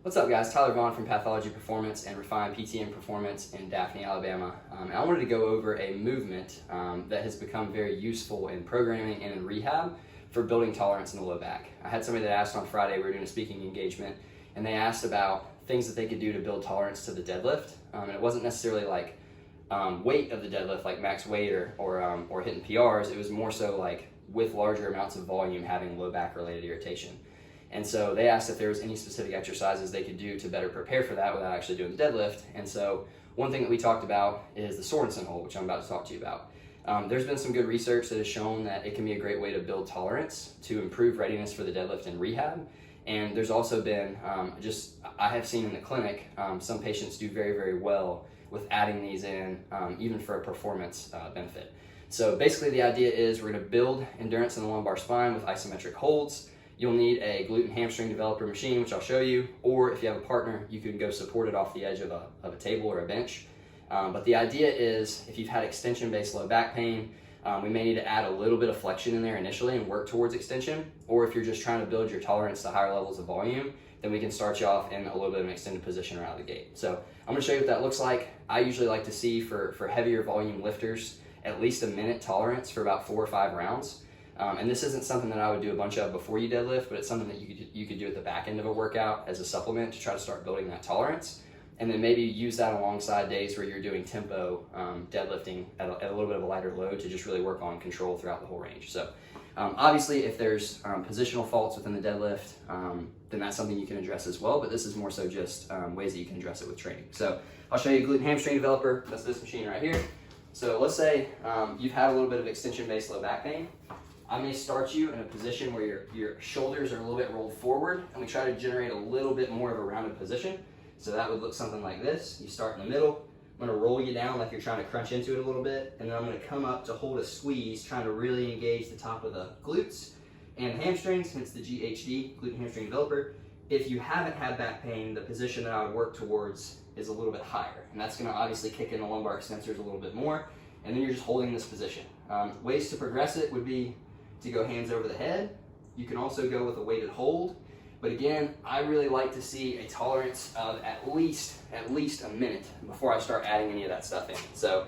What's up, guys? Tyler Vaughn from Pathology Performance and Refined PTM Performance in Daphne, Alabama. And I wanted to go over a movement that has become very useful in programming and in rehab for building tolerance in the low back. I had somebody that asked on Friday, we were doing a speaking engagement, and they asked about things that they could do to build tolerance to the deadlift. And it wasn't necessarily like weight of the deadlift, like max weight or hitting PRs. It was more so like with larger amounts of volume having low back related irritation. And so they asked if there was any specific exercises they could do to better prepare for that without actually doing the deadlift. And so one thing that we talked about is the Sorenson Hold, which I'm about to talk to you about. There's been some good research that has shown that it can be a great way to build tolerance, to improve readiness for the deadlift and rehab. And there's also been, I have seen in the clinic, some patients do very, very well with adding these in, even for a performance benefit. So basically the idea is we're gonna build endurance in the lumbar spine with isometric holds. You'll need a glute and hamstring developer machine, which I'll show you, or if you have a partner, you can go support it off the edge of a table or a bench. But the idea is if you've had extension-based low back pain, we may need to add a little bit of flexion in there initially and work towards extension, or if you're just trying to build your tolerance to higher levels of volume, then we can start you off in a little bit of an extended position right out of the gate. So I'm gonna show you what that looks like. I usually like to see for heavier volume lifters, at least a minute tolerance for about 4 or 5 rounds. And this isn't something that I would do a bunch of before you deadlift, but it's something that you could do at the back end of a workout as a supplement to try to start building that tolerance. And then maybe use that alongside days where you're doing tempo deadlifting at a little bit of a lighter load to just really work on control throughout the whole range. So obviously if there's positional faults within the deadlift, then that's something you can address as well, but this is more so just ways that you can address it with training. So I'll show you a glute and hamstring developer. That's this machine right here. So let's say you've had a little bit of extension-based low back pain. I may start you in a position where your shoulders are a little bit rolled forward, and we try to generate a little bit more of a rounded position. So that would look something like this. You start in the middle. I'm gonna roll you down like you're trying to crunch into it a little bit, and then I'm gonna come up to hold a squeeze, trying to really engage the top of the glutes and hamstrings, hence the GHD, glute and hamstring developer. If you haven't had back pain, the position that I would work towards is a little bit higher, and that's gonna obviously kick in the lumbar extensors a little bit more, and then you're just holding this position. Ways to progress it would be to go hands over the head. You can also go with a weighted hold. But again, I really like to see a tolerance of at least a minute before I start adding any of that stuff in. So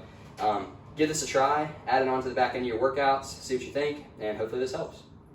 give this a try, add it onto the back end of your workouts, see what you think, and hopefully this helps.